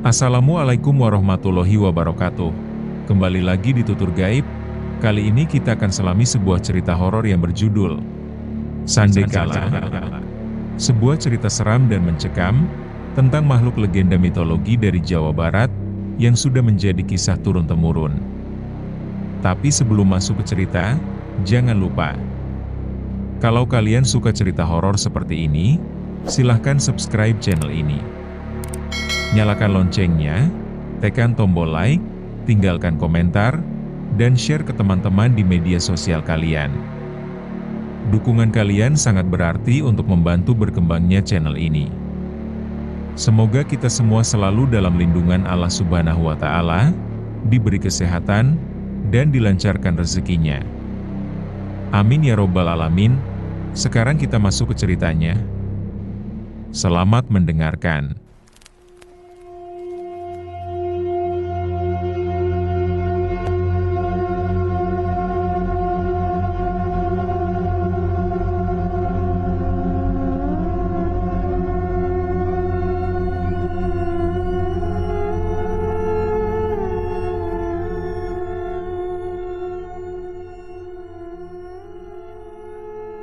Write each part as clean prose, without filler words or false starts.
Assalamualaikum warahmatullahi wabarakatuh. Kembali lagi di Tutur Gaib. Kali ini kita akan selami sebuah cerita horor yang berjudul Sandekala. Sebuah cerita seram dan mencekam tentang makhluk legenda mitologi dari Jawa Barat yang sudah menjadi kisah turun-temurun. Tapi sebelum masuk ke cerita, jangan lupa, kalau kalian suka cerita horor seperti ini, silahkan subscribe channel ini. Nyalakan loncengnya, tekan tombol like, tinggalkan komentar, dan share ke teman-teman di media sosial kalian. Dukungan kalian sangat berarti untuk membantu berkembangnya channel ini. Semoga kita semua selalu dalam lindungan Allah Subhanahu wa Ta'ala, diberi kesehatan, dan dilancarkan rezekinya. Amin ya Robbal 'Alamin. Sekarang kita masuk ke ceritanya. Selamat mendengarkan.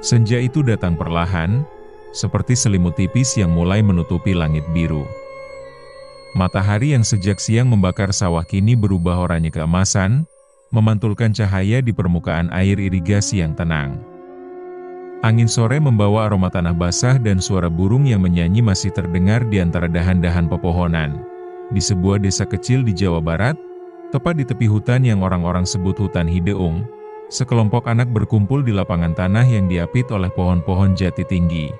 Senja itu datang perlahan, seperti selimut tipis yang mulai menutupi langit biru. Matahari yang sejak siang membakar sawah kini berubah oranye keemasan, memantulkan cahaya di permukaan air irigasi yang tenang. Angin sore membawa aroma tanah basah dan suara burung yang menyanyi masih terdengar di antara dahan-dahan pepohonan. Di sebuah desa kecil di Jawa Barat, tepat di tepi hutan yang orang-orang sebut hutan Hideung, sekelompok anak berkumpul di lapangan tanah yang diapit oleh pohon-pohon jati tinggi.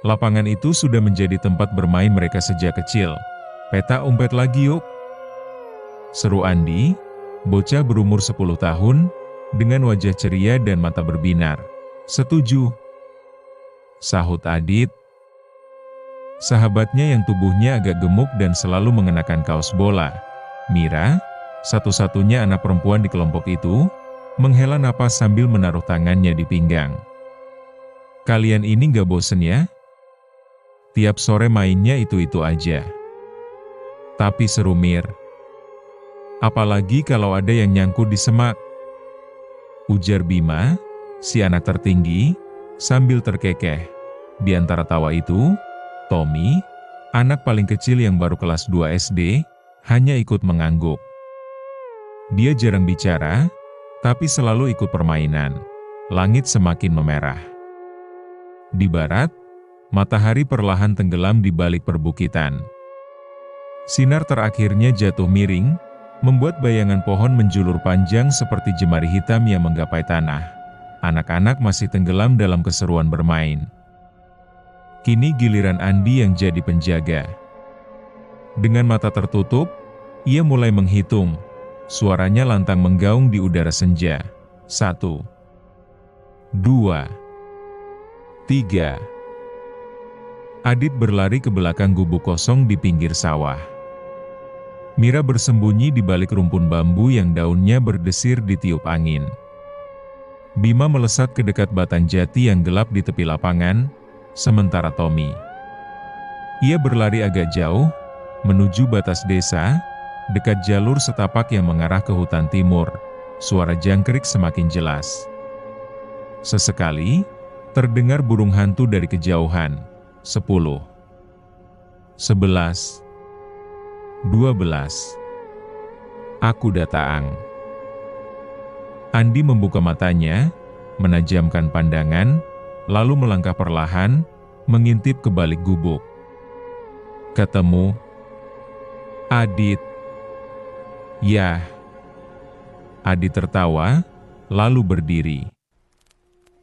Lapangan itu sudah menjadi tempat bermain mereka sejak kecil. "Peta umpet lagi yuk," seru Andi, bocah berumur 10 tahun, dengan wajah ceria dan mata berbinar. "Setuju," sahut Adit. Sahabatnya yang tubuhnya agak gemuk dan selalu mengenakan kaos bola, Mira, satu-satunya anak perempuan di kelompok itu, menghela napas sambil menaruh tangannya di pinggang. "Kalian ini gak bosen ya? Tiap sore mainnya itu-itu aja. Tapi seru Mir. Apalagi kalau ada yang nyangkut di semak," ujar Bima, si anak tertinggi, sambil terkekeh. Di antara tawa itu, Tommy, anak paling kecil yang baru kelas 2 SD, hanya ikut mengangguk. Dia jarang bicara, tapi selalu ikut permainan. Langit semakin memerah. Di barat, matahari perlahan tenggelam di balik perbukitan. Sinar terakhirnya jatuh miring, membuat bayangan pohon menjulur panjang seperti jemari hitam yang menggapai tanah. Anak-anak masih tenggelam dalam keseruan bermain. Kini giliran Andi yang jadi penjaga. Dengan mata tertutup, ia mulai menghitung. Suaranya lantang menggaung di udara senja. 1, 2, 3. Adit berlari ke belakang gubuk kosong di pinggir sawah. Mira bersembunyi di balik rumpun bambu yang daunnya berdesir ditiup angin. Bima melesat ke dekat batang jati yang gelap di tepi lapangan, sementara Tommy, ia berlari agak jauh, menuju batas desa, dekat jalur setapak yang mengarah ke hutan timur. Suara jangkrik semakin jelas. Sesekali, terdengar burung hantu dari kejauhan. 10, 11, 12. "Aku datang." Andi membuka matanya, menajamkan pandangan, lalu melangkah perlahan, mengintip ke balik gubuk. "Ketemu?" "Adit." "Yah." Adit tertawa, lalu berdiri.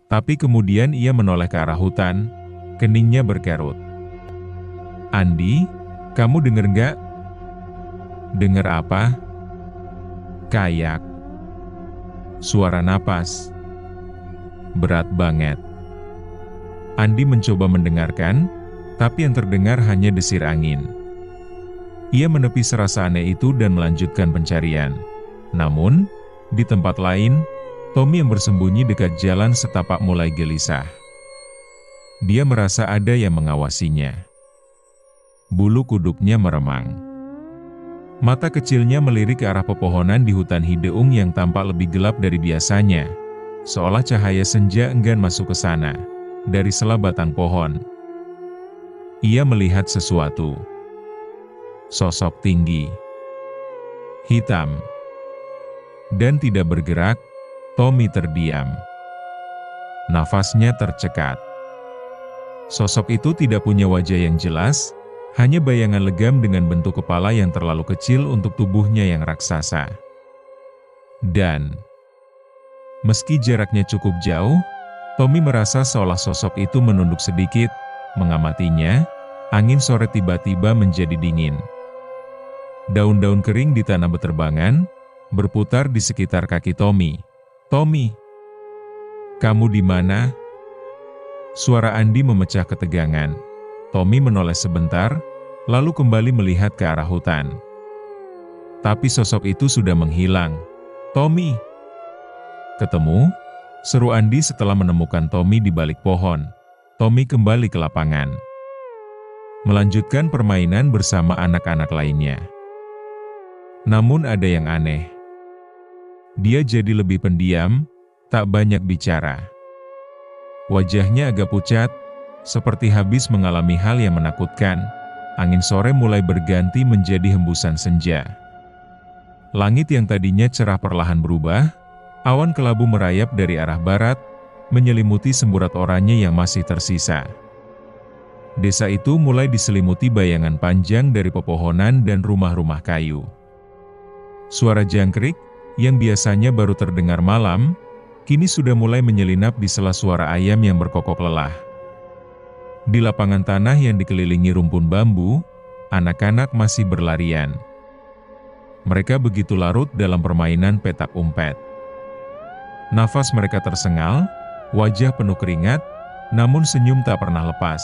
Tapi kemudian ia menoleh ke arah hutan, keningnya berkerut. "Andi, kamu denger nggak?" "Denger apa?" "Kayak suara napas. Berat banget." Andi mencoba mendengarkan, tapi yang terdengar hanya desir angin. Ia menepis rasa aneh itu dan melanjutkan pencarian. Namun, di tempat lain, Tommy yang bersembunyi dekat jalan setapak mulai gelisah. Dia merasa ada yang mengawasinya. Bulu kuduknya meremang. Mata kecilnya melirik ke arah pepohonan di hutan hideung yang tampak lebih gelap dari biasanya, seolah cahaya senja enggan masuk ke sana, dari sela batang pohon. Ia melihat sesuatu. Sosok tinggi, hitam, dan tidak bergerak. Tommy terdiam. Nafasnya tercekat. Sosok itu tidak punya wajah yang jelas, hanya bayangan legam dengan bentuk kepala yang terlalu kecil untuk tubuhnya yang raksasa. Dan meski jaraknya cukup jauh, Tommy merasa seolah sosok itu menunduk sedikit, mengamatinya. Angin sore tiba-tiba menjadi dingin. Daun-daun kering di tanah beterbangan, berputar di sekitar kaki Tommy. "Tommy, kamu di mana?" Suara Andi memecah ketegangan. Tommy menoleh sebentar, lalu kembali melihat ke arah hutan. Tapi sosok itu sudah menghilang. "Tommy!" "Ketemu?" seru Andi setelah menemukan Tommy di balik pohon. Tommy kembali ke lapangan, melanjutkan permainan bersama anak-anak lainnya. Namun ada yang aneh. Dia jadi lebih pendiam, tak banyak bicara. Wajahnya agak pucat, seperti habis mengalami hal yang menakutkan. Angin sore mulai berganti menjadi hembusan senja. Langit yang tadinya cerah perlahan berubah, awan kelabu merayap dari arah barat, menyelimuti semburat oranye yang masih tersisa. Desa itu mulai diselimuti bayangan panjang dari pepohonan dan rumah-rumah kayu. Suara jangkrik, yang biasanya baru terdengar malam, kini sudah mulai menyelinap di sela suara ayam yang berkokok lelah. Di lapangan tanah yang dikelilingi rumpun bambu, anak-anak masih berlarian. Mereka begitu larut dalam permainan petak umpet. Nafas mereka tersengal, wajah penuh keringat, namun senyum tak pernah lepas.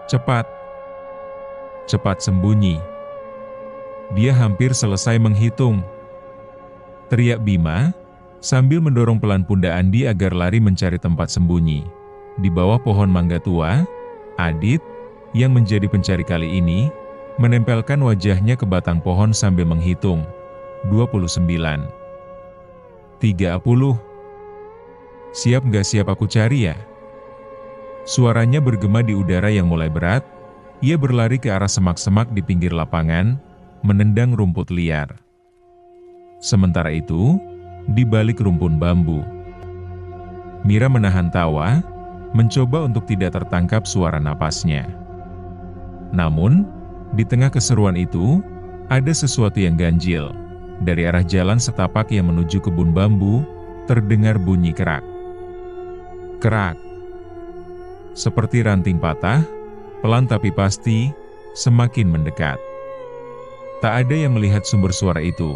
Cepat, cepat sembunyi. Dia hampir selesai menghitung. Teriak Bima, sambil mendorong pelan pundak Andi agar lari mencari tempat sembunyi. Di bawah pohon mangga tua, Adit, yang menjadi pencari kali ini, menempelkan wajahnya ke batang pohon sambil menghitung. 29. 30. "Siap gak siap aku cari ya?" Suaranya bergema di udara yang mulai berat. Ia berlari ke arah semak-semak di pinggir lapangan, menendang rumput liar. Sementara itu, di balik rumpun bambu, Mira menahan tawa, mencoba untuk tidak tertangkap suara napasnya. Namun, di tengah keseruan itu, ada sesuatu yang ganjil. Dari arah jalan setapak yang menuju kebun bambu, terdengar bunyi kerak. Kerak. Seperti ranting patah, pelan tapi pasti, semakin mendekat. Tak ada yang melihat sumber suara itu.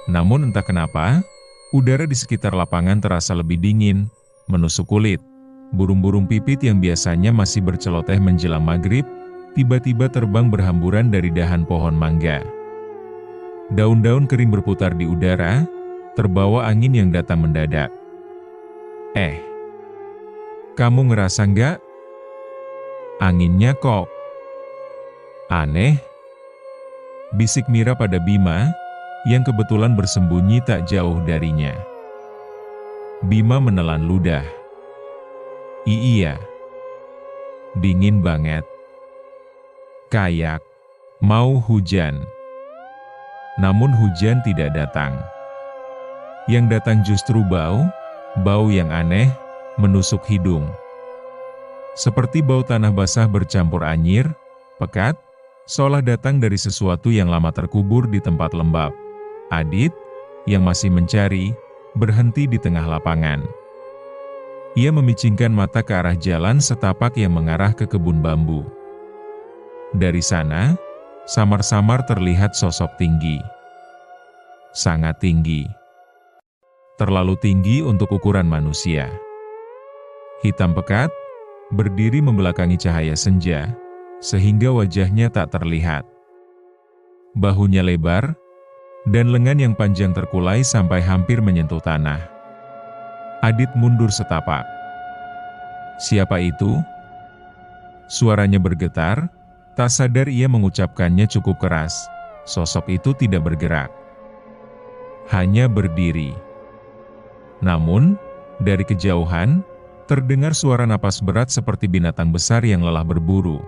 Namun entah kenapa, udara di sekitar lapangan terasa lebih dingin, menusuk kulit. Burung-burung pipit yang biasanya masih berceloteh menjelang maghrib, tiba-tiba terbang berhamburan dari dahan pohon mangga. Daun-daun kering berputar di udara, terbawa angin yang datang mendadak. Kamu ngerasa nggak? Anginnya kok aneh? Bisik Mira pada Bima, yang kebetulan bersembunyi tak jauh darinya. Bima menelan ludah. Iya. Dingin banget. Kayak mau hujan. Namun hujan tidak datang. Yang datang justru bau yang aneh, menusuk hidung. Seperti bau tanah basah bercampur anyir, pekat, seolah datang dari sesuatu yang lama terkubur di tempat lembab. Adit, yang masih mencari, berhenti di tengah lapangan. Ia memicingkan mata ke arah jalan setapak yang mengarah ke kebun bambu. Dari sana, samar-samar terlihat sosok tinggi. Sangat tinggi. Terlalu tinggi untuk ukuran manusia. Hitam pekat, berdiri membelakangi cahaya senja, sehingga wajahnya tak terlihat. Bahunya lebar, dan lengan yang panjang terkulai sampai hampir menyentuh tanah. Adit mundur setapak. Siapa itu? Suaranya bergetar, tak sadar ia mengucapkannya cukup keras. sosok itu tidak bergerak. Hanya berdiri. Namun, dari kejauhan, terdengar suara napas berat seperti binatang besar yang lelah berburu.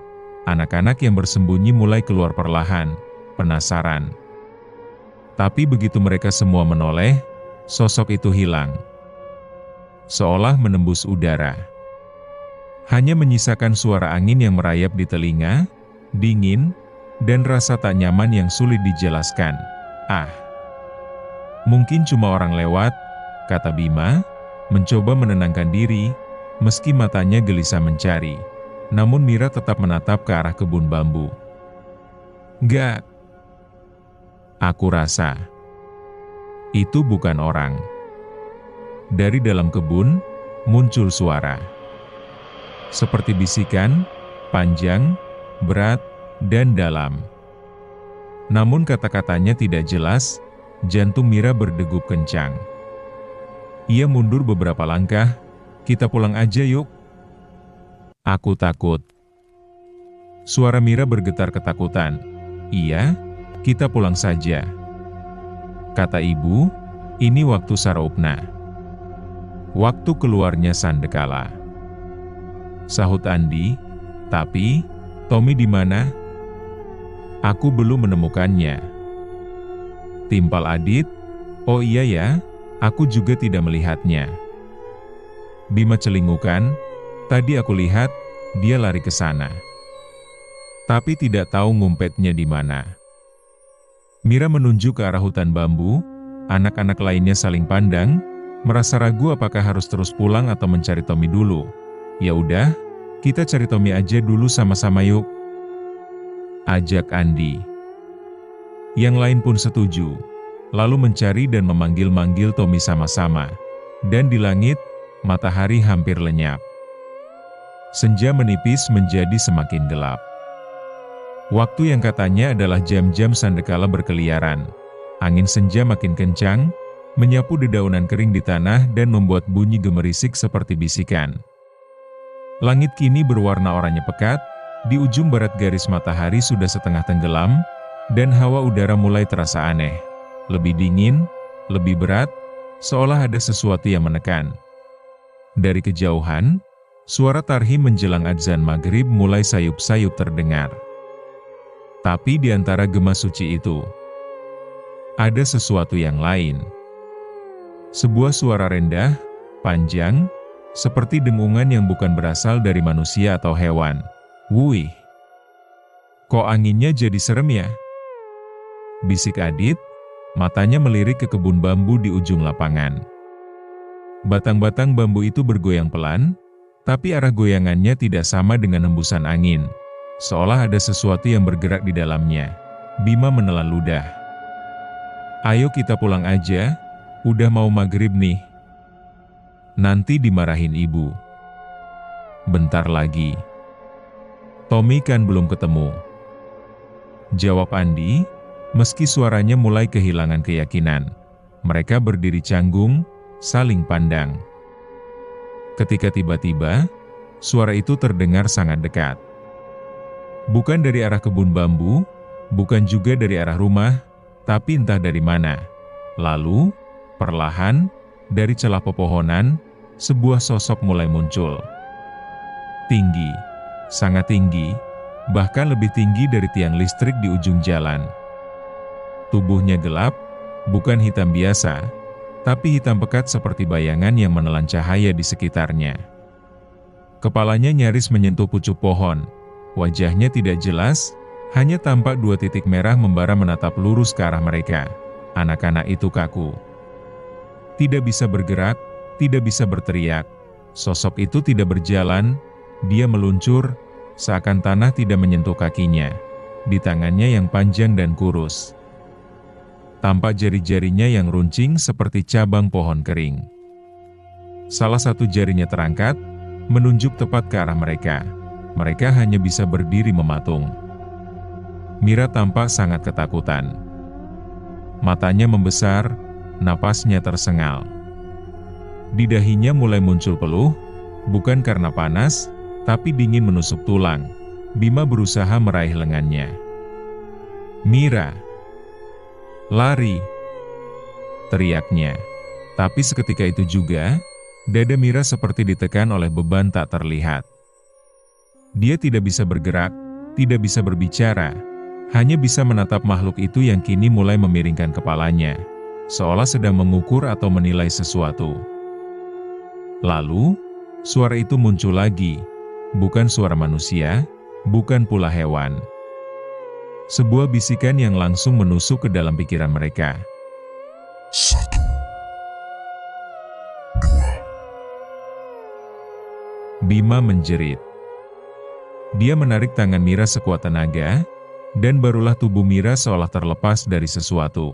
Anak-anak yang bersembunyi mulai keluar perlahan, penasaran. Tapi begitu mereka semua menoleh, sosok itu hilang. Seolah menembus udara. Hanya menyisakan suara angin yang merayap di telinga, dingin, dan rasa tak nyaman yang sulit dijelaskan. "Ah, mungkin cuma orang lewat," kata Bima, mencoba menenangkan diri, meski matanya gelisah mencari. Namun Mira tetap menatap ke arah kebun bambu. "Gak, aku rasa itu bukan orang." Dari dalam kebun, muncul suara. Seperti bisikan, panjang, berat, dan dalam. Namun kata-katanya tidak jelas, jantung Mira berdegup kencang. Ia mundur beberapa langkah. "Kita pulang aja yuk. Aku takut." Suara Mira bergetar ketakutan. "Iya, kita pulang saja," kata ibu. "Ini waktu Saraupna. Waktu keluarnya Sandekala," sahut Andi. "Tapi, Tommy di mana?" "Aku belum menemukannya." Timpal Adit. "Oh iya ya, aku juga tidak melihatnya." Bima celingukan. "Tadi aku lihat, dia lari ke sana. Tapi tidak tahu ngumpetnya di mana." Mira menunjuk ke arah hutan bambu. Anak-anak lainnya saling pandang, merasa ragu apakah harus terus pulang atau mencari Tommy dulu. "Ya udah, kita cari Tommy aja dulu sama-sama yuk," ajak Andi. Yang lain pun setuju, lalu mencari dan memanggil-manggil Tommy sama-sama. Dan di langit, matahari hampir lenyap. Senja menipis menjadi semakin gelap. Waktu yang katanya adalah jam-jam Sandekala berkeliaran. Angin senja makin kencang, menyapu dedaunan kering di tanah dan membuat bunyi gemerisik seperti bisikan. Langit kini berwarna oranye pekat, di ujung barat garis matahari sudah setengah tenggelam, dan hawa udara mulai terasa aneh. Lebih dingin, lebih berat, seolah ada sesuatu yang menekan. Dari kejauhan, suara tarhim menjelang adzan maghrib mulai sayup-sayup terdengar. Tapi di antara gema suci itu, ada sesuatu yang lain. Sebuah suara rendah, panjang, seperti dengungan yang bukan berasal dari manusia atau hewan. "Wuih, kok anginnya jadi serem ya?" bisik Adit, matanya melirik ke kebun bambu di ujung lapangan. Batang-batang bambu itu bergoyang pelan, tapi arah goyangannya tidak sama dengan hembusan angin. Seolah ada sesuatu yang bergerak di dalamnya. Bima menelan ludah. "Ayo kita pulang aja, udah mau maghrib nih. Nanti dimarahin ibu." "Bentar lagi. Tommy kan belum ketemu," jawab Andi, meski suaranya mulai kehilangan keyakinan. Mereka berdiri canggung, saling pandang. Ketika tiba-tiba, suara itu terdengar sangat dekat. Bukan dari arah kebun bambu, bukan juga dari arah rumah, tapi entah dari mana. Lalu, perlahan, dari celah pepohonan, sebuah sosok mulai muncul. Tinggi, sangat tinggi, bahkan lebih tinggi dari tiang listrik di ujung jalan. Tubuhnya gelap, bukan hitam biasa, tapi hitam pekat seperti bayangan yang menelan cahaya di sekitarnya. Kepalanya nyaris menyentuh pucuk pohon. Wajahnya tidak jelas, hanya tampak dua titik merah membara menatap lurus ke arah mereka. Anak-anak itu kaku. Tidak bisa bergerak, tidak bisa berteriak. Sosok itu tidak berjalan, dia meluncur, seakan tanah tidak menyentuh kakinya. Di tangannya yang panjang dan kurus, tampak jari-jarinya yang runcing seperti cabang pohon kering. Salah satu jarinya terangkat, menunjuk tepat ke arah mereka. Mereka hanya bisa berdiri mematung. Mira tampak sangat ketakutan. Matanya membesar, napasnya tersengal. Di dahinya mulai muncul peluh, bukan karena panas, tapi dingin menusuk tulang. Bima berusaha meraih lengannya. "Mira, Lari! Teriaknya. Tapi seketika itu juga, dada Mira seperti ditekan oleh beban tak terlihat. Dia tidak bisa bergerak, tidak bisa berbicara, hanya bisa menatap makhluk itu yang kini mulai memiringkan kepalanya, seolah sedang mengukur atau menilai sesuatu. Lalu, suara itu muncul lagi, bukan suara manusia, bukan pula hewan. Sebuah bisikan yang langsung menusuk ke dalam pikiran mereka. 1, 2. Bima menjerit. Dia menarik tangan Mira sekuat tenaga, dan barulah tubuh Mira seolah terlepas dari sesuatu.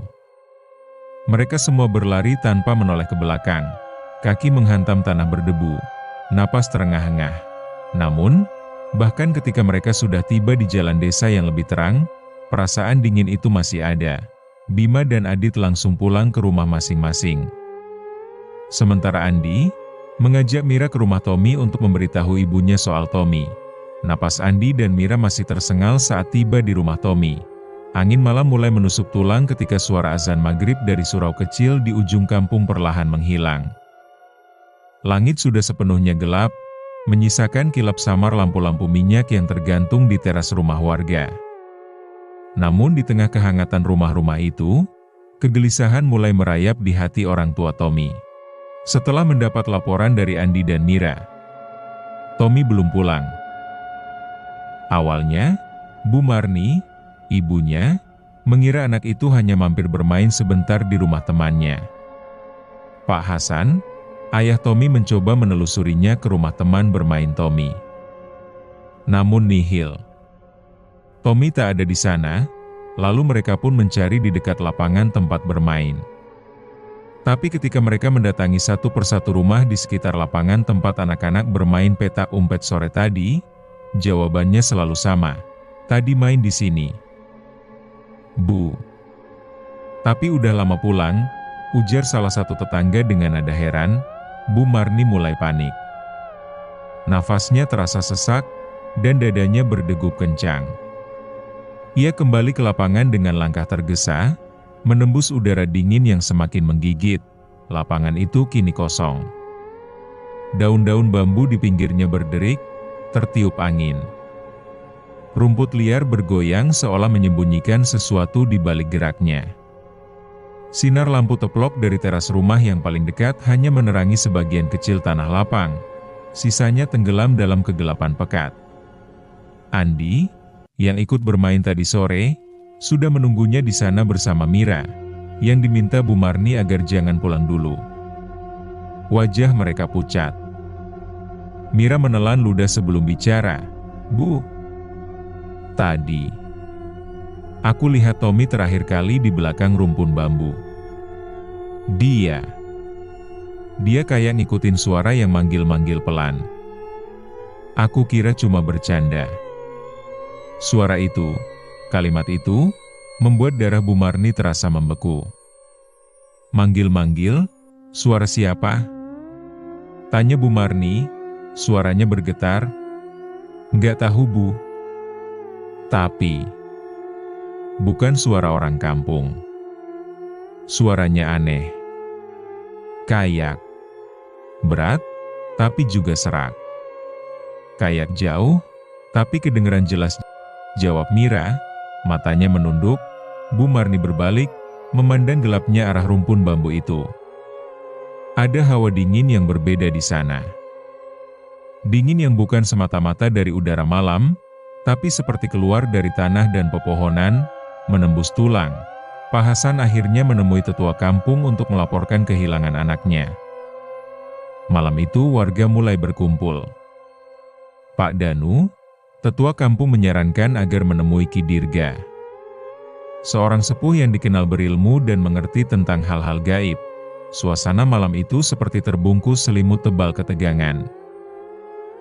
Mereka semua berlari tanpa menoleh ke belakang, kaki menghantam tanah berdebu, napas terengah-engah. Namun, bahkan ketika mereka sudah tiba di jalan desa yang lebih terang, perasaan dingin itu masih ada. Bima dan Adit langsung pulang ke rumah masing-masing. Sementara Andi mengajak Mira ke rumah Tommy untuk memberitahu ibunya soal Tommy. Napas Andi dan Mira masih tersengal saat tiba di rumah Tommy. Angin malam mulai menusuk tulang ketika suara azan maghrib dari surau kecil di ujung kampung perlahan menghilang. Langit sudah sepenuhnya gelap, menyisakan kilap samar lampu-lampu minyak yang tergantung di teras rumah warga. Namun di tengah kehangatan rumah-rumah itu, kegelisahan mulai merayap di hati orang tua Tommy. Setelah mendapat laporan dari Andi dan Mira, Tommy belum pulang. Awalnya, Bu Marni, ibunya, mengira anak itu hanya mampir bermain sebentar di rumah temannya. Pak Hasan, ayah Tommy, mencoba menelusurinya ke rumah teman bermain Tommy. Namun nihil. Tommy tak ada di sana, lalu mereka pun mencari di dekat lapangan tempat bermain. Tapi ketika mereka mendatangi satu persatu rumah di sekitar lapangan tempat anak-anak bermain petak umpet sore tadi, jawabannya selalu sama, tadi main di sini. Bu. Tapi udah lama pulang, ujar salah satu tetangga dengan nada heran. Bu Marni mulai panik. Nafasnya terasa sesak, dan dadanya berdegup kencang. Ia kembali ke lapangan dengan langkah tergesa, menembus udara dingin yang semakin menggigit. Lapangan itu kini kosong. Daun-daun bambu di pinggirnya berderik, tertiup angin. Rumput liar bergoyang seolah menyembunyikan sesuatu di balik geraknya. Sinar lampu teplok dari teras rumah yang paling dekat hanya menerangi sebagian kecil tanah lapang. Sisanya tenggelam dalam kegelapan pekat. Andi, yang ikut bermain tadi sore, sudah menunggunya di sana bersama Mira, yang diminta Bu Marni agar jangan pulang dulu. Wajah mereka pucat. Mira menelan ludah sebelum bicara. Bu, tadi aku lihat Tommy terakhir kali di belakang rumpun bambu. Dia kayak ngikutin suara yang manggil-manggil pelan. Aku kira cuma bercanda. Suara itu, kalimat itu, membuat darah Bu Marni terasa membeku. Manggil-manggil, suara siapa? Tanya Bu Marni, suaranya bergetar. Nggak tahu Bu. Tapi, bukan suara orang kampung. Suaranya aneh. Kayak berat, tapi juga serak. Kayak jauh, tapi kedengeran jelas, jawab Mira, matanya menunduk. Bu Marni berbalik, memandang gelapnya arah rumpun bambu itu. Ada hawa dingin yang berbeda di sana. Dingin yang bukan semata-mata dari udara malam, tapi seperti keluar dari tanah dan pepohonan, menembus tulang. Pak Hasan akhirnya menemui tetua kampung untuk melaporkan kehilangan anaknya. Malam itu warga mulai berkumpul. Pak Danu, tetua kampung, menyarankan agar menemui Ki Dirga, seorang sepuh yang dikenal berilmu dan mengerti tentang hal-hal gaib. Suasana malam itu seperti terbungkus selimut tebal ketegangan.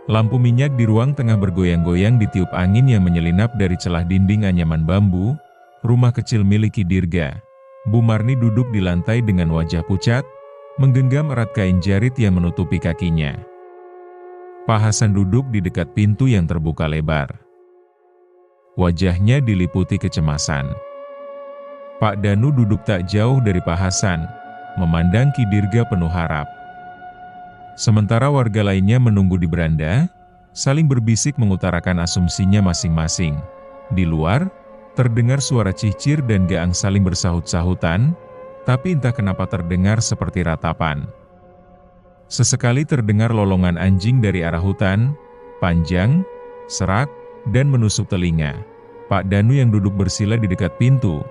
Lampu minyak di ruang tengah bergoyang-goyang ditiup angin yang menyelinap dari celah dinding anyaman bambu, rumah kecil milik Ki Dirga. Bu Marni duduk di lantai dengan wajah pucat, menggenggam erat kain jarit yang menutupi kakinya. Pak Hasan duduk di dekat pintu yang terbuka lebar. Wajahnya diliputi kecemasan. Pak Danu duduk tak jauh dari Pak Hasan, memandang Ki Dirga penuh harap. Sementara warga lainnya menunggu di beranda, saling berbisik mengutarakan asumsinya masing-masing. Di luar, terdengar suara cicir dan gaang saling bersahut-sahutan, tapi entah kenapa terdengar seperti ratapan. Sesekali terdengar lolongan anjing dari arah hutan, panjang, serak, dan menusuk telinga. Pak Danu yang duduk bersila di dekat pintu,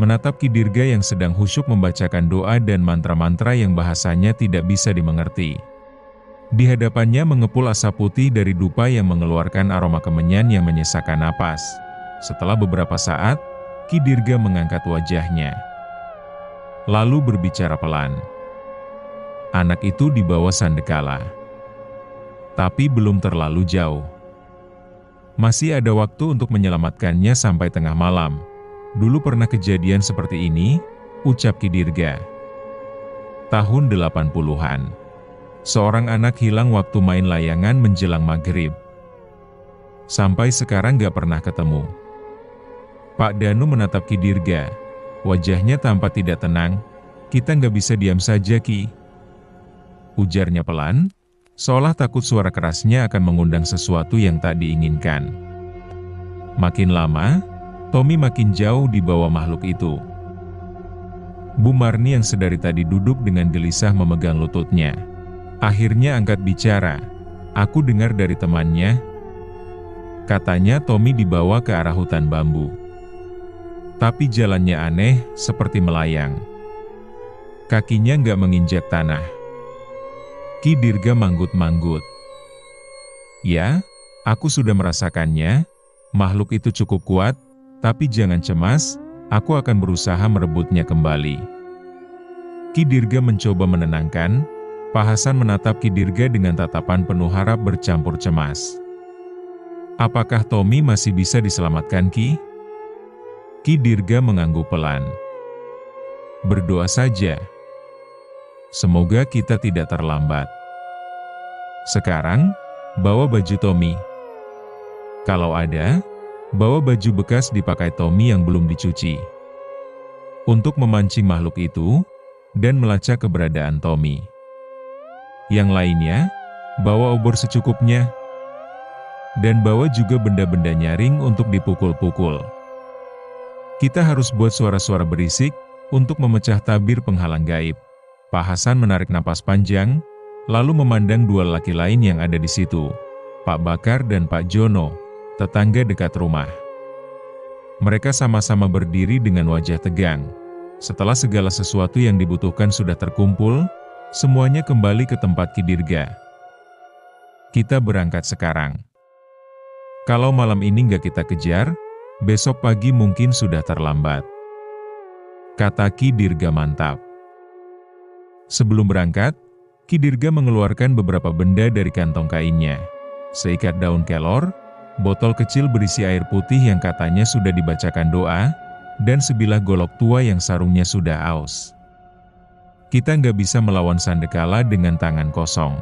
menatap Ki Dirga yang sedang khusyuk membacakan doa dan mantra-mantra yang bahasanya tidak bisa dimengerti. Di hadapannya mengepul asap putih dari dupa yang mengeluarkan aroma kemenyan yang menyesakkan napas. Setelah beberapa saat, Ki Dirga mengangkat wajahnya, lalu berbicara pelan. Anak itu dibawa Sandekala, tapi belum terlalu jauh. Masih ada waktu untuk menyelamatkannya sampai tengah malam. Dulu pernah kejadian seperti ini, ucap Ki Dirga. Tahun 80-an. Seorang anak hilang waktu main layangan menjelang maghrib. Sampai sekarang gak pernah ketemu. Pak Danu menatap Ki Dirga. Wajahnya tampak tidak tenang. Kita gak bisa diam saja, Ki. Ujarnya pelan, seolah takut suara kerasnya akan mengundang sesuatu yang tak diinginkan. Makin lama, Tommy makin jauh di bawah makhluk itu. Bu Marni yang sedari tadi duduk dengan gelisah memegang lututnya. Akhirnya angkat bicara. Aku dengar dari temannya. Katanya Tommy dibawa ke arah hutan bambu. Tapi jalannya aneh, seperti melayang. Kakinya nggak menginjak tanah. Ki Dirga manggut-manggut. Ya, aku sudah merasakannya. Makhluk itu cukup kuat, tapi jangan cemas, aku akan berusaha merebutnya kembali. Ki Dirga mencoba menenangkan. Pak Hasan menatap Ki Dirga dengan tatapan penuh harap bercampur cemas. Apakah Tommy masih bisa diselamatkan, Ki? Ki Dirga mengangguk pelan. Berdoa saja. Semoga kita tidak terlambat. Sekarang, bawa baju Tommy. Kalau ada, bawa baju bekas dipakai Tommy yang belum dicuci. Untuk memancing makhluk itu, dan melacak keberadaan Tommy. Yang lainnya, bawa obor secukupnya. Dan bawa juga benda-benda nyaring untuk dipukul-pukul. Kita harus buat suara-suara berisik, untuk memecah tabir penghalang gaib. Pak Hasan menarik napas panjang, lalu memandang dua laki lain yang ada di situ, Pak Bakar dan Pak Jono, tetangga dekat rumah. Mereka sama-sama berdiri dengan wajah tegang. Setelah segala sesuatu yang dibutuhkan sudah terkumpul, semuanya kembali ke tempat Ki Dirga. Kita berangkat sekarang. Kalau malam ini nggak kita kejar, besok pagi mungkin sudah terlambat. Kata Ki Dirga mantap. Sebelum berangkat, Ki Dirga mengeluarkan beberapa benda dari kantong kainnya. Seikat daun kelor, botol kecil berisi air putih yang katanya sudah dibacakan doa, dan sebilah golok tua yang sarungnya sudah aus. Kita nggak bisa melawan Sandekala dengan tangan kosong.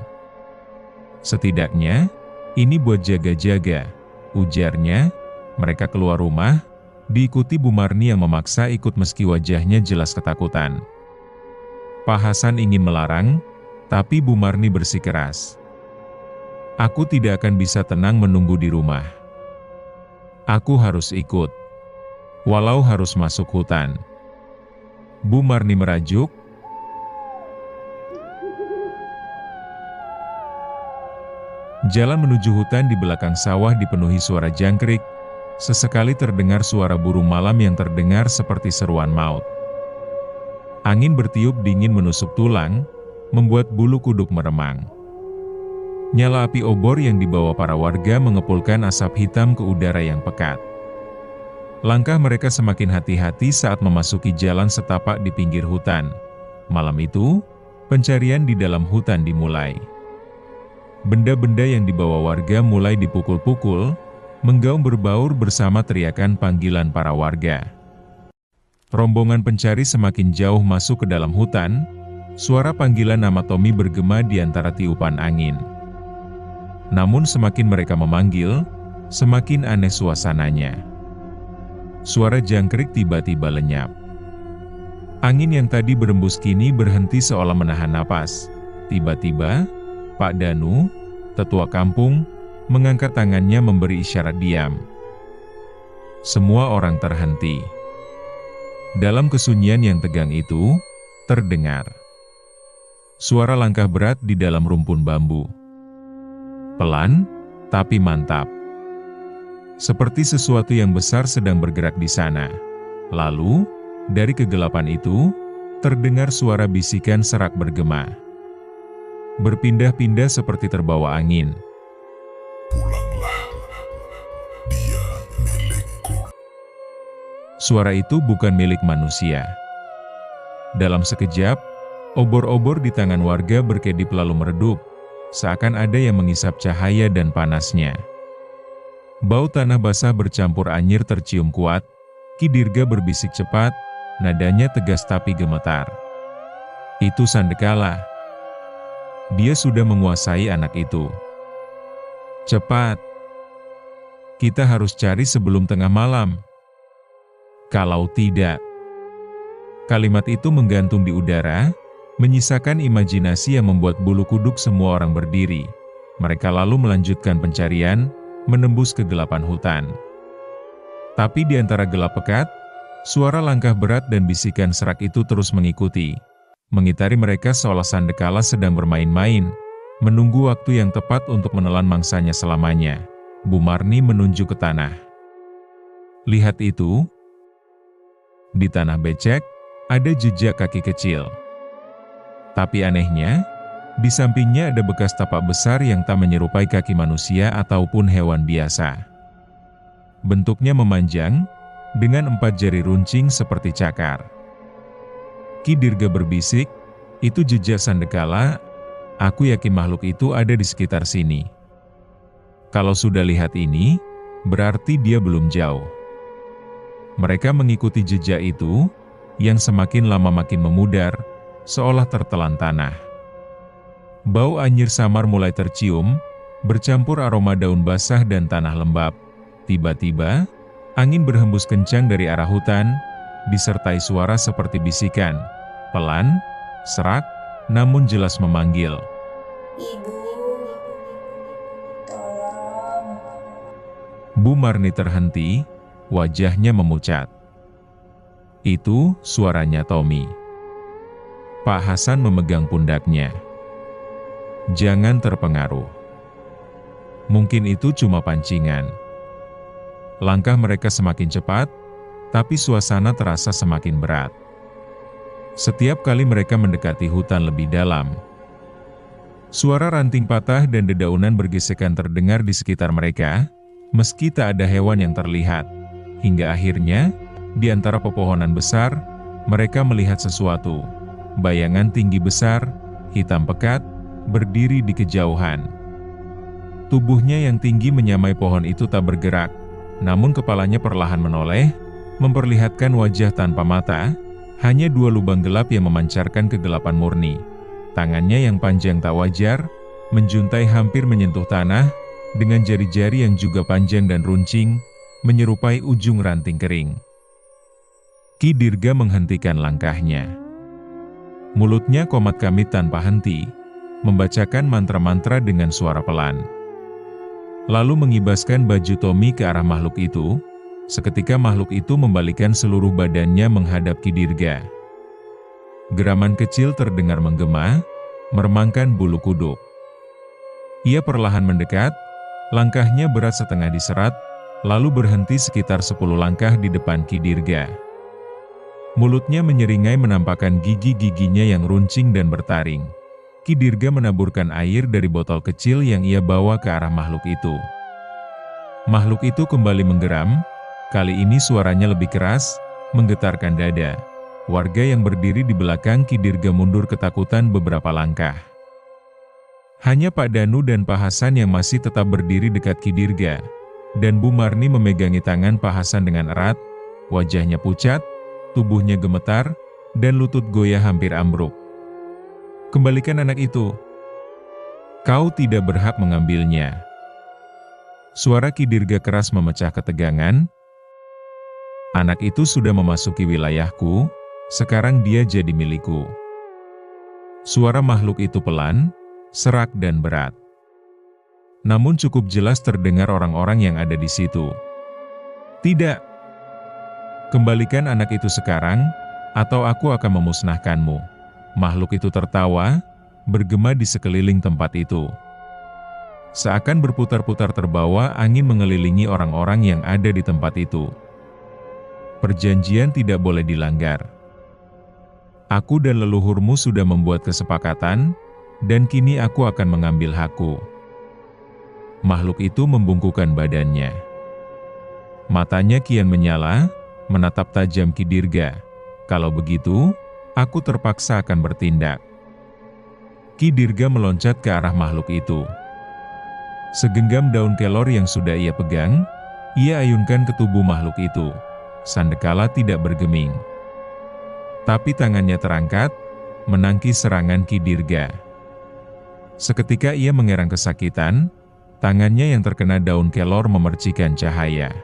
Setidaknya, ini buat jaga-jaga, ujarnya. Mereka keluar rumah, diikuti Bu Marni yang memaksa ikut meski wajahnya jelas ketakutan. Pak Hasan ingin melarang, tapi Bu Marni bersikeras. Aku tidak akan bisa tenang menunggu di rumah. Aku harus ikut, walau harus masuk hutan. Bu Marni merajuk. Jalan menuju hutan di belakang sawah dipenuhi suara jangkrik. Sesekali terdengar suara burung malam yang terdengar seperti seruan maut. Angin bertiup dingin menusuk tulang, membuat bulu kuduk meremang. Nyala api obor yang dibawa para warga mengepulkan asap hitam ke udara yang pekat. Langkah mereka semakin hati-hati saat memasuki jalan setapak di pinggir hutan. Malam itu, pencarian di dalam hutan dimulai. Benda-benda yang dibawa warga mulai dipukul-pukul, menggaung berbaur bersama teriakan panggilan para warga. Rombongan pencari semakin jauh masuk ke dalam hutan, suara panggilan nama Tommy bergema di antara tiupan angin. Namun semakin mereka memanggil, semakin aneh suasananya. Suara jangkrik tiba-tiba lenyap. Angin yang tadi berembus kini berhenti seolah menahan napas. Tiba-tiba, Pak Danu, tetua kampung, mengangkat tangannya memberi isyarat diam. Semua orang terhenti. Dalam kesunyian yang tegang itu, terdengar suara langkah berat di dalam rumpun bambu. Pelan, tapi mantap. Seperti sesuatu yang besar sedang bergerak di sana. Lalu, dari kegelapan itu, terdengar suara bisikan serak bergema. Berpindah-pindah seperti terbawa angin. Pulanglah, dia milikku. Suara itu bukan milik manusia. Dalam sekejap, obor-obor di tangan warga berkedip lalu meredup, seakan ada yang mengisap cahaya dan panasnya. Bau tanah basah bercampur anyir tercium kuat. Ki Dirga berbisik cepat, nadanya tegas tapi gemetar. Itu Sandekala. Dia sudah menguasai anak itu. Cepat. Kita harus cari sebelum tengah malam. Kalau tidak. Kalimat itu menggantung di udara, menyisakan imajinasi yang membuat bulu kuduk semua orang berdiri. Mereka lalu melanjutkan pencarian, menembus kegelapan hutan. Tapi di antara gelap pekat, suara langkah berat dan bisikan serak itu terus mengikuti. Mengitari mereka seolah Sandekala sedang bermain-main, menunggu waktu yang tepat untuk menelan mangsanya selamanya. Bu Marni menunjuk ke tanah. Lihat itu. Di tanah becek, ada jejak kaki kecil. Tapi anehnya, di sampingnya ada bekas tapak besar yang tak menyerupai kaki manusia ataupun hewan biasa. Bentuknya memanjang, dengan 4 jari runcing seperti cakar. Ki Dirga berbisik, itu jejak Sandekala, aku yakin makhluk itu ada di sekitar sini. Kalau sudah lihat ini, berarti dia belum jauh. Mereka mengikuti jejak itu, yang semakin lama makin memudar, seolah tertelan tanah. Bau anyir samar mulai tercium, bercampur aroma daun basah dan tanah lembab. Tiba-tiba, angin berhembus kencang dari arah hutan, disertai suara seperti bisikan, pelan, serak, namun jelas memanggil. Ibu, tolong. Bu Marni terhenti, wajahnya memucat. Itu suaranya Tommy. Pak Hasan memegang pundaknya. Jangan terpengaruh. Mungkin itu cuma pancingan. Langkah mereka semakin cepat, tapi suasana terasa semakin berat. Setiap kali mereka mendekati hutan lebih dalam, suara ranting patah dan dedaunan bergesekan terdengar di sekitar mereka, meski tak ada hewan yang terlihat. Hingga akhirnya, di antara pepohonan besar, mereka melihat sesuatu. Bayangan tinggi besar, hitam pekat, berdiri di kejauhan. Tubuhnya yang tinggi menyamai pohon itu tak bergerak, namun kepalanya perlahan menoleh, memperlihatkan wajah tanpa mata, hanya 2 lubang gelap yang memancarkan kegelapan murni. Tangannya yang panjang tak wajar, menjuntai hampir menyentuh tanah, dengan jari-jari yang juga panjang dan runcing, menyerupai ujung ranting kering. Ki Dirga menghentikan langkahnya. Mulutnya komat kamit tanpa henti, membacakan mantra-mantra dengan suara pelan. Lalu mengibaskan baju Tommy ke arah makhluk itu. Seketika makhluk itu membalikkan seluruh badannya menghadap Ki Dirga. Geraman kecil terdengar menggema, meremangkan bulu kuduk. Ia perlahan mendekat, langkahnya berat setengah diserat, lalu berhenti sekitar 10 langkah di depan Ki Dirga. Mulutnya menyeringai menampakkan gigi-giginya yang runcing dan bertaring. Ki Dirga menaburkan air dari botol kecil yang ia bawa ke arah makhluk itu. Makhluk itu kembali menggeram, kali ini suaranya lebih keras, menggetarkan dada. Warga yang berdiri di belakang Ki Dirga mundur ketakutan beberapa langkah. Hanya Pak Danu dan Pak Hasan yang masih tetap berdiri dekat Ki Dirga, dan Bu Marni memegangi tangan Pak Hasan dengan erat, wajahnya pucat, tubuhnya gemetar, dan lutut goyah hampir ambruk. Kembalikan anak itu. Kau tidak berhak mengambilnya. Suara Ki Dirga keras memecah ketegangan. Anak itu sudah memasuki wilayahku, Sekarang dia jadi milikku." Suara makhluk itu pelan, serak dan berat. Namun cukup jelas terdengar orang-orang yang ada di situ. "Tidak! Kembalikan anak itu sekarang, atau aku akan memusnahkanmu." Makhluk itu tertawa, bergema di sekeliling tempat itu. Seakan berputar-putar terbawa angin mengelilingi orang-orang yang ada di tempat itu. "Perjanjian tidak boleh dilanggar. Aku dan leluhurmu sudah membuat kesepakatan, dan kini aku akan mengambil hakku." Makhluk itu membungkukkan badannya. Matanya kian menyala, menatap tajam Ki Dirga. "Kalau begitu, aku terpaksa akan bertindak." Ki Dirga meloncat ke arah makhluk itu. Segenggam daun kelor yang sudah ia pegang, ia ayunkan ke tubuh makhluk itu. Sandekala tidak bergeming. Tapi tangannya terangkat, menangkis serangan Ki Dirga. Seketika ia mengerang kesakitan, tangannya yang terkena daun kelor memercikan cahaya.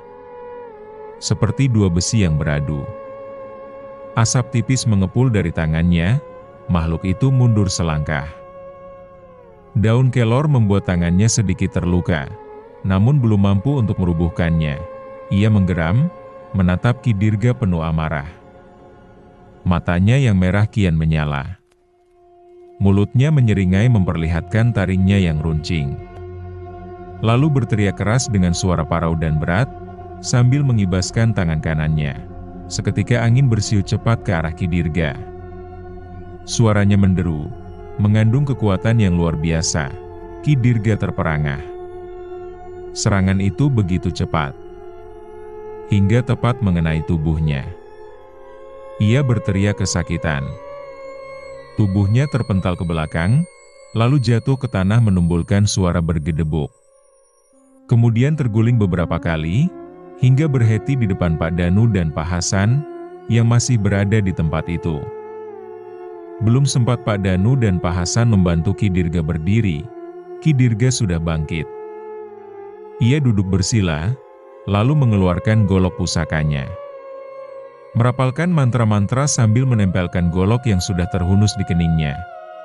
Seperti dua besi yang beradu. Asap tipis mengepul dari tangannya, makhluk itu mundur selangkah. Daun kelor membuat tangannya sedikit terluka, namun belum mampu untuk merubuhkannya. Ia menggeram, menatap Ki Dirga penuh amarah. Matanya yang merah kian menyala. Mulutnya menyeringai memperlihatkan taringnya yang runcing. Lalu berteriak keras dengan suara parau dan berat, sambil mengibaskan tangan kanannya. Seketika angin bersiut cepat ke arah Ki Dirga. Suaranya menderu, mengandung kekuatan yang luar biasa. Ki Dirga terperangah. Serangan itu begitu cepat, hingga tepat mengenai tubuhnya. Ia berteriak kesakitan. Tubuhnya terpental ke belakang, lalu jatuh ke tanah menimbulkan suara bergedebuk. Kemudian terguling beberapa kali, hingga berhenti di depan Pak Danu dan Pak Hasan, yang masih berada di tempat itu. Belum sempat Pak Danu dan Pak Hasan membantu Ki Dirga berdiri, Ki Dirga sudah bangkit. Ia duduk bersila, lalu mengeluarkan golok pusakanya. Merapalkan mantra-mantra sambil menempelkan golok yang sudah terhunus di keningnya.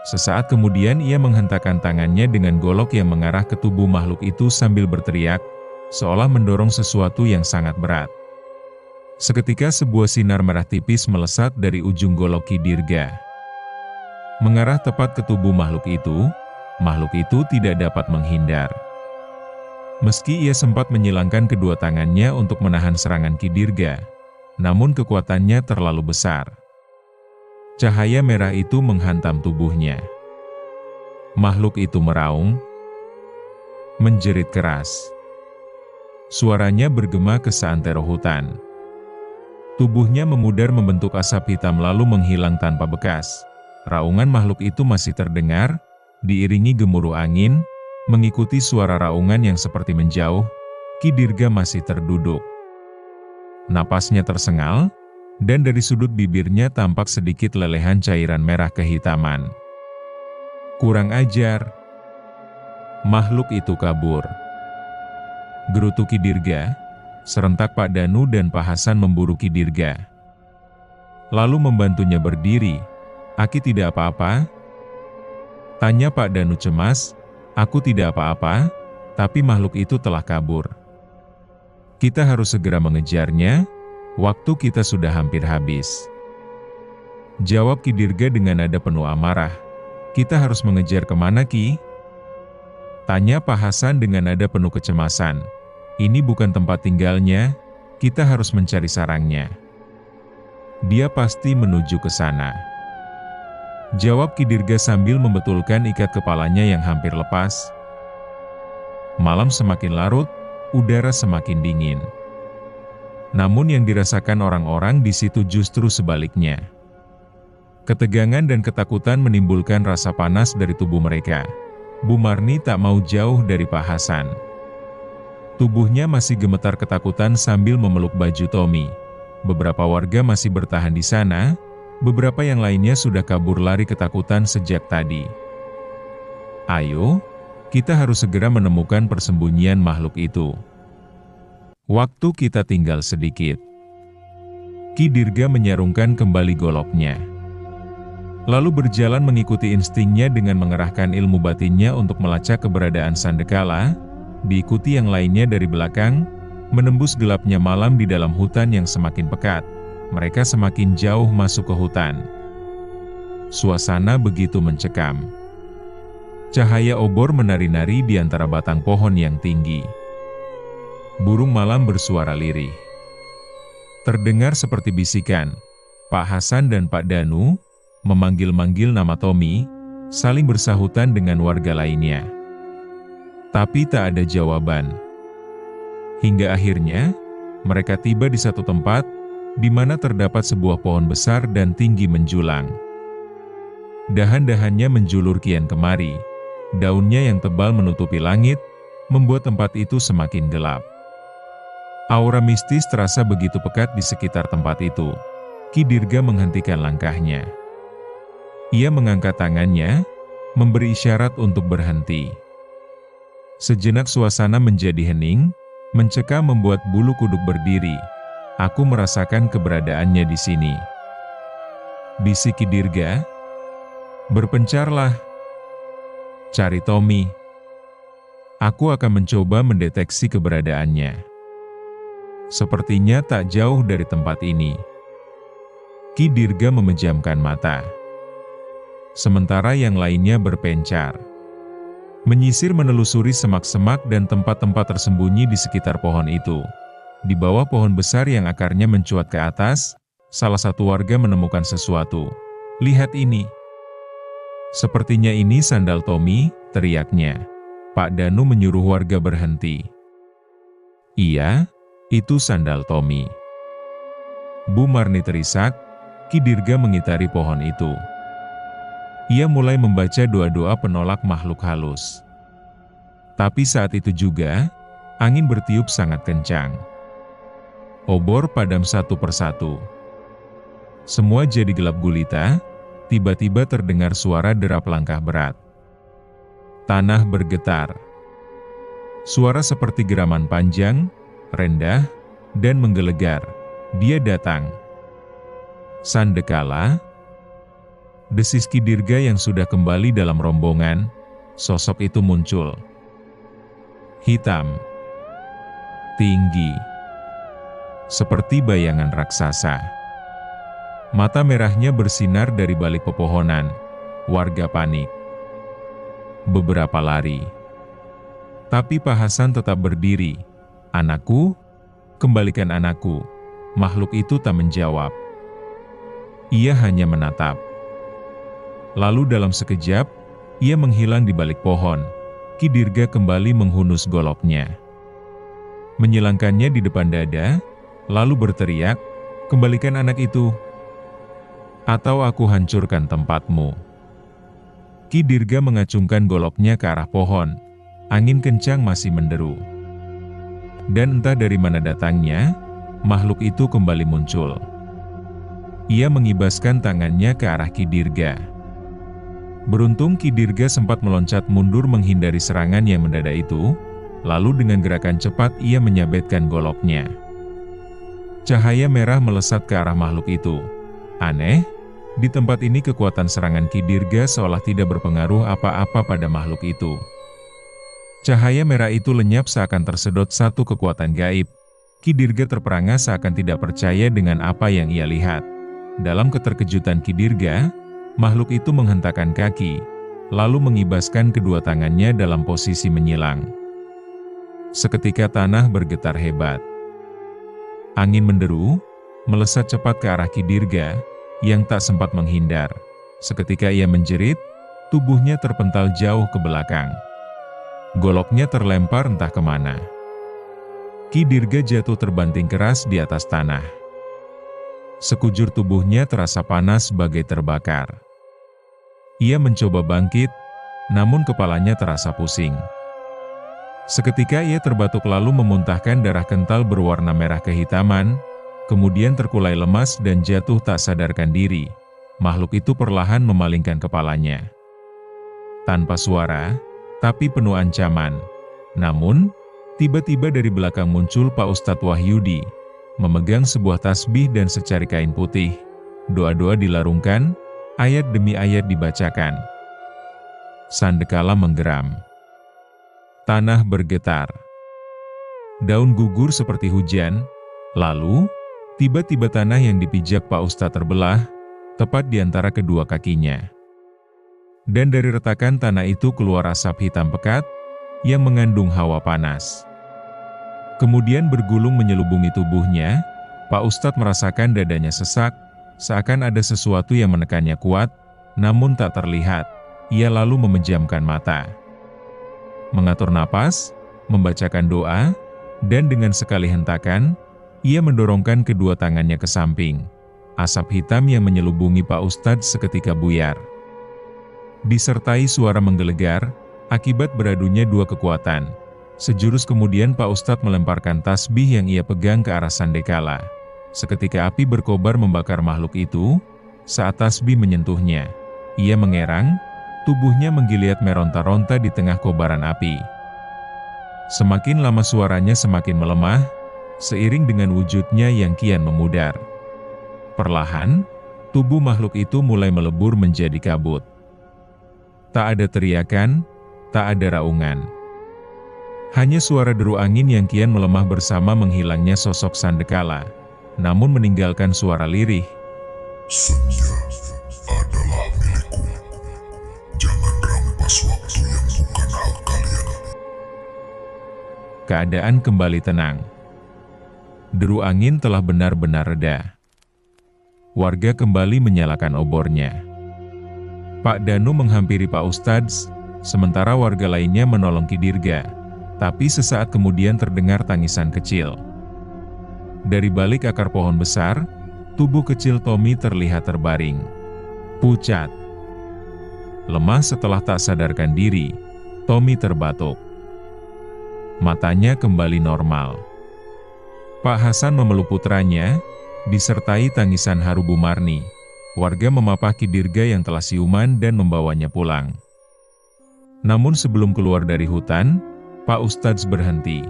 Sesaat kemudian ia menghentakkan tangannya dengan golok yang mengarah ke tubuh makhluk itu sambil berteriak, seolah mendorong sesuatu yang sangat berat. Seketika sebuah sinar merah tipis melesat dari ujung golok Ki Dirga. Mengarah tepat ke tubuh makhluk itu tidak dapat menghindar. Meski ia sempat menyilangkan kedua tangannya untuk menahan serangan Ki Dirga, namun kekuatannya terlalu besar. Cahaya merah itu menghantam tubuhnya. Makhluk itu meraung, menjerit keras. Suaranya bergema ke seantero hutan. Tubuhnya memudar membentuk asap hitam lalu menghilang tanpa bekas. Raungan makhluk itu masih terdengar, diiringi gemuruh angin, mengikuti suara raungan yang seperti menjauh. Ki Dirga masih terduduk. Napasnya tersengal, dan dari sudut bibirnya tampak sedikit lelehan cairan merah kehitaman. "Kurang ajar." Makhluk itu kabur. Gerutu Ki Dirga. Serentak Pak Danu dan Pak Hasan memburu Ki Dirga. Lalu membantunya berdiri. "Aki tidak apa-apa?" tanya Pak Danu cemas. "Aku tidak apa-apa, tapi makhluk itu telah kabur. Kita harus segera mengejarnya, waktu kita sudah hampir habis." Jawab Ki Dirga dengan nada penuh amarah. "Kita harus mengejar kemana, Ki?" tanya Pak Hasan dengan nada penuh kecemasan. "Ini bukan tempat tinggalnya, kita harus mencari sarangnya. Dia pasti menuju ke sana." Jawab Ki Dirga sambil membetulkan ikat kepalanya yang hampir lepas. Malam semakin larut, udara semakin dingin. Namun yang dirasakan orang-orang di situ justru sebaliknya. Ketegangan dan ketakutan menimbulkan rasa panas dari tubuh mereka. Bu Marni tak mau jauh dari Pak Hasan. Tubuhnya masih gemetar ketakutan sambil memeluk baju Tommy. Beberapa warga masih bertahan di sana, beberapa yang lainnya sudah kabur lari ketakutan sejak tadi. "Ayo, kita harus segera menemukan persembunyian makhluk itu. Waktu kita tinggal sedikit." Ki Dirga menyarungkan kembali goloknya. Lalu berjalan mengikuti instingnya dengan mengerahkan ilmu batinnya untuk melacak keberadaan Sandekala, diikuti yang lainnya dari belakang, menembus gelapnya malam di dalam hutan yang semakin pekat. Mereka semakin jauh masuk ke hutan. Suasana begitu mencekam. Cahaya obor menari-nari di antara batang pohon yang tinggi. Burung malam bersuara lirih. Terdengar seperti bisikan. Pak Hasan dan Pak Danu memanggil-manggil nama Tommy, saling bersahutan dengan warga lainnya. Tapi tak ada jawaban. Hingga akhirnya, mereka tiba di satu tempat, di mana terdapat sebuah pohon besar dan tinggi menjulang. Dahan-dahannya menjulur kian kemari, daunnya yang tebal menutupi langit, membuat tempat itu semakin gelap. Aura mistis terasa begitu pekat di sekitar tempat itu. Ki Dirga menghentikan langkahnya. Ia mengangkat tangannya, memberi isyarat untuk berhenti. Sejenak suasana menjadi hening, mencekam membuat bulu kuduk berdiri. Aku merasakan keberadaannya di sini. Bisik Ki Dirga. Berpencarlah. Cari Tommy. Aku akan mencoba mendeteksi keberadaannya. Sepertinya tak jauh dari tempat ini. Ki Dirga memejamkan mata. Sementara yang lainnya berpencar. Menyisir menelusuri semak-semak dan tempat-tempat tersembunyi di sekitar pohon itu. Di bawah pohon besar yang akarnya mencuat ke atas, salah satu warga menemukan sesuatu. Lihat ini. Sepertinya ini sandal Tommy, teriaknya. Pak Danu menyuruh warga berhenti. Iya, itu sandal Tommy. Bu Marni terisak, Ki Dirga mengitari pohon itu. Ia mulai membaca doa-doa penolak makhluk halus. Tapi saat itu juga, angin bertiup sangat kencang. Obor padam satu persatu. Semua jadi gelap gulita, tiba-tiba terdengar suara derap langkah berat. Tanah bergetar. Suara seperti geraman panjang, rendah, dan menggelegar. Dia datang. Sandekala. Desis Ki Dirga yang sudah kembali dalam rombongan, sosok itu muncul. Hitam. Tinggi. Seperti bayangan raksasa. Mata merahnya bersinar dari balik pepohonan. Warga panik. Beberapa lari. Tapi Pak Hasan tetap berdiri. Anakku, kembalikan anakku. Makhluk itu tak menjawab. Ia hanya menatap. Lalu dalam sekejap, ia menghilang di balik pohon. Ki Dirga kembali menghunus goloknya. Menyilangkannya di depan dada, lalu berteriak, kembalikan anak itu, atau aku hancurkan tempatmu. Ki Dirga mengacungkan goloknya ke arah pohon. Angin kencang masih menderu. Dan entah dari mana datangnya, makhluk itu kembali muncul. Ia mengibaskan tangannya ke arah Ki Dirga. Beruntung Ki Dirga sempat meloncat mundur menghindari serangan yang mendadak itu, lalu dengan gerakan cepat ia menyabetkan goloknya. Cahaya merah melesat ke arah makhluk itu. Aneh, di tempat ini kekuatan serangan Ki Dirga seolah tidak berpengaruh apa-apa pada makhluk itu. Cahaya merah itu lenyap seakan tersedot satu kekuatan gaib. Ki Dirga terperangah seakan tidak percaya dengan apa yang ia lihat. Dalam keterkejutan Ki Dirga, makhluk itu menghentakkan kaki, lalu mengibaskan kedua tangannya dalam posisi menyilang. Seketika tanah bergetar hebat. Angin menderu, melesat cepat ke arah Ki Dirga, yang tak sempat menghindar. Seketika ia menjerit, tubuhnya terpental jauh ke belakang. Goloknya terlempar entah kemana. Ki Dirga jatuh terbanting keras di atas tanah. Sekujur tubuhnya terasa panas bagai terbakar. Ia mencoba bangkit, namun kepalanya terasa pusing. Seketika ia terbatuk lalu memuntahkan darah kental berwarna merah kehitaman, kemudian terkulai lemas dan jatuh tak sadarkan diri. Makhluk itu perlahan memalingkan kepalanya. Tanpa suara, tapi penuh ancaman. Namun, tiba-tiba dari belakang muncul Pak Ustadz Wahyudi. memegang sebuah tasbih dan secari kain putih. Doa-doa dilarungkan, ayat demi ayat dibacakan. Sandekala menggeram. Tanah bergetar. Daun gugur seperti hujan. Lalu, tiba-tiba tanah yang dipijak Pak Ustadz terbelah, tepat di antara kedua kakinya. Dan dari retakan tanah itu keluar asap hitam pekat, yang mengandung hawa panas. Kemudian bergulung menyelubungi tubuhnya. Pak Ustadz merasakan dadanya sesak, seakan ada sesuatu yang menekannya kuat, namun tak terlihat. Ia lalu memejamkan mata. Mengatur napas, membacakan doa, dan dengan sekali hentakan, ia mendorongkan kedua tangannya ke samping. Asap hitam yang menyelubungi Pak Ustadz seketika buyar. Disertai suara menggelegar, akibat beradunya dua kekuatan. Sejurus kemudian Pak Ustadz melemparkan tasbih yang ia pegang ke arah Sandekala. Seketika api berkobar membakar makhluk itu. Saat tasbih menyentuhnya, ia mengerang, tubuhnya menggiliat meronta-ronta di tengah kobaran api. Semakin lama suaranya semakin melemah, seiring dengan wujudnya yang kian memudar. Perlahan, tubuh makhluk itu mulai melebur menjadi kabut. Tak ada teriakan, tak ada raungan. Hanya suara deru angin yang kian melemah bersama menghilangnya sosok Sandekala, namun meninggalkan suara lirih. Senja adalah milikku. Jangan rampas waktu yang bukan hak kalian. Keadaan kembali tenang. Deru angin telah benar-benar reda. Warga kembali menyalakan obornya. Pak Danu menghampiri Pak Ustadz, sementara warga lainnya menolong Ki Dirga. Tapi sesaat kemudian terdengar tangisan kecil. Dari balik akar pohon besar, tubuh kecil Tommy terlihat terbaring. Pucat. Lemah setelah tak sadarkan diri, Tommy terbatuk. Matanya kembali normal. Pak Hasan memeluk putranya, disertai tangisan haru Bu Marni. Warga memapah Ki Dirga yang telah siuman dan membawanya pulang. Namun sebelum keluar dari hutan, Pak Ustadz berhenti.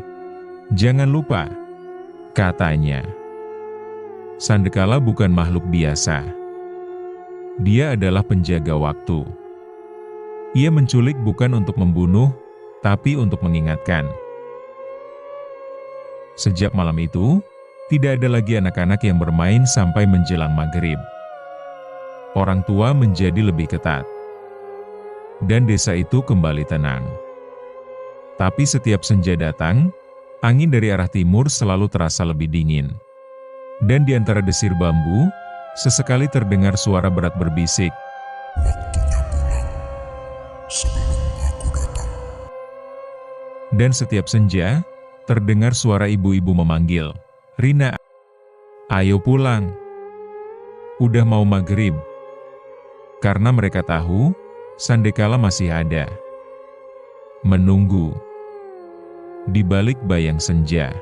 "Jangan lupa," katanya. Sandekala bukan makhluk biasa. Dia adalah penjaga waktu. Ia menculik bukan untuk membunuh, tapi untuk mengingatkan. Sejak malam itu, tidak ada lagi anak-anak yang bermain sampai menjelang maghrib. Orang tua menjadi lebih ketat. Dan desa itu kembali tenang. Tapi setiap senja datang, angin dari arah timur selalu terasa lebih dingin. Dan di antara desir bambu, sesekali terdengar suara berat berbisik. Waktunya pulang sebelum aku datang. Dan setiap senja, terdengar suara ibu-ibu memanggil, "Rina, ayo pulang. Udah mau maghrib." Karena mereka tahu, Sandekala masih ada. Menunggu. Di balik bayang senja.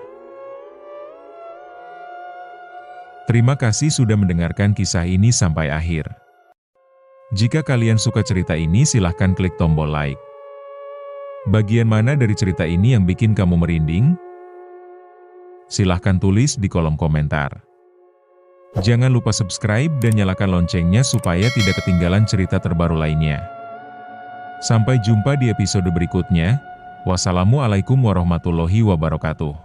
Terima kasih sudah mendengarkan kisah ini sampai akhir. Jika kalian suka cerita ini silahkan klik tombol like. Bagian mana dari cerita ini yang bikin kamu merinding? Silahkan tulis di kolom komentar. Jangan lupa subscribe dan nyalakan loncengnya supaya tidak ketinggalan cerita terbaru lainnya. Sampai jumpa di episode berikutnya. Wassalamualaikum warahmatullahi wabarakatuh.